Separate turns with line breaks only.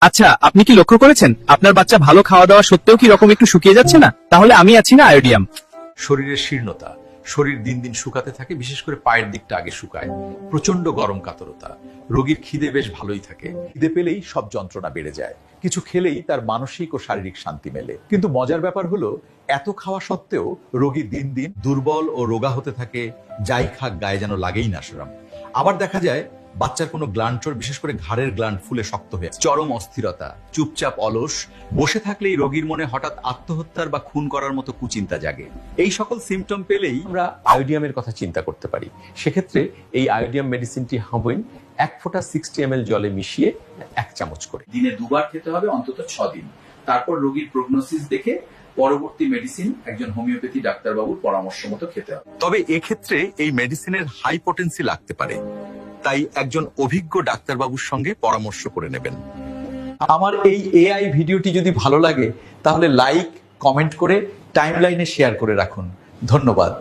আচ্ছা, আপনি কি লক্ষ্য করেছেন আপনার বাচ্চা ভালো খাওয়া দাওয়া সত্ত্বেও কি রকম একটু শুকিয়ে যাচ্ছে না? তাহলে আমি আছি না আয়োডিয়াম।
শরীরের শীর্ণতা, শরীর দিন দিন শুকাতে থাকে, বিশেষ করে পায়ের দিকটা আগে শুকায়, প্রচন্ড গরম কাতরতা, রোগীর খিদে বেশ ভালোই থাকে, খিদে পেলেই সব যন্ত্রণা বেড়ে যায়, কিছু খেলেই তার মানসিক ও শারীরিক শান্তি মেলে। কিন্তু মজার ব্যাপার হলো এত খাওয়া সত্ত্বেও রোগী দিন দিন দুর্বল ও রোগা হতে থাকে, যাই খাক গায়ে যেন লাগেই না সেরম। আবার দেখা যায় বাচ্চার কোনো গ্ল্যান্ডর, বিশেষ করে ঘাড়ের গ্ল্যান্ড ফুলে শক্ত হয়ে চরম অস্থিরতা, চুপচাপ অলস, বসে থাকলেই রোগীর মনে হঠাৎ আত্মহত্যার বা খুন করার মতো কুচিন্তা জাগে। এই সকল সিমটম পেলেই আমরা আয়োডিয়ামের কথা চিন্তা করতে পারি। সেক্ষেত্রে এই আয়োডিয়াম মেডিসিনটি হাবইন 1 ফোঁটা 60 ml জলে মিশিয়ে 1 চামচ করে
দিনে 2 বার খেতে হবে অন্তত 6 দিন। তারপর রোগীর প্রগনোসিস দেখে পরবর্তী মেডিসিন একজন হোমিওপ্যাথি ডাক্তারবাবুর পরামর্শ মতো খেতে হবে।
তবে এক্ষেত্রে এই মেডিসিনের হাই পোটেন্সি লাগতে পারে, তাই একজন অভিজ্ঞ ডাক্তারবাবুর সঙ্গে পরামর্শ করে নেবেন।
আমার এই এআই ভিডিওটি যদি ভালো লাগে তাহলে লাইক, কমেন্ট করে টাইমলাইনে শেয়ার করে রাখুন। ধন্যবাদ।